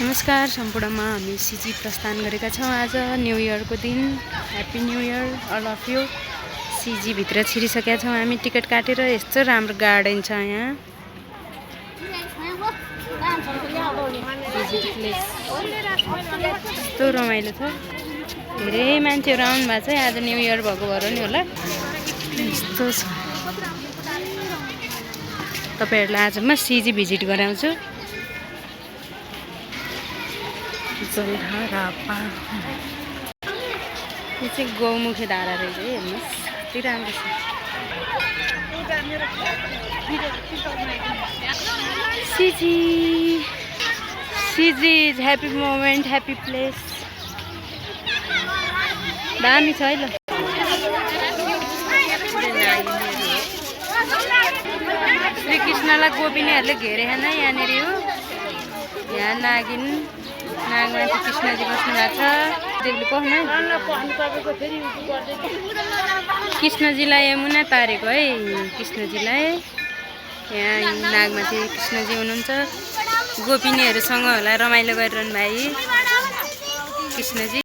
नमस्कार सम्पूर्णमा हामी सिजी प्रस्थान गरेका छौँ। आज न्यू इयरको दिन। Happy new year all of you. सिजी भित्र छिरिसकेका छौँ हामी टिकट काटेर। यस्तो राम्रो गार्डन छ यहाँ। यस्तो रमाइलो छ। धेरै मान्छेहरू आउनु भएको छ। आज न्यू इयर भएको भएर नि होला यस्तो छ। तपाईहरुलाई आज म सिजी भिजिट गराउँछु। जलधारा पार्क यो चाहिँ गौमुखे धारा रहेछ। हेर्नुहोस् कति राम्रो छ। सिजी सिजी is happy moment, happy place. दामी छ है। ल श्रीकृष्णलाई गोपिनीहरूले घेरे हैन। यहाँनिर हो यहाँ नागिन नागमाथि कृष्णजी बस्नु भएको छ। देवले पढ्नु कृष्णजीलाई यमुना तारेको है। कृष्णजीलाई यहाँ नागमाथि कृष्णजी हुनुहुन्छ। गोपिनीहरूसँग होला रमाइलो गरिरहनु भाइ कृष्णजी।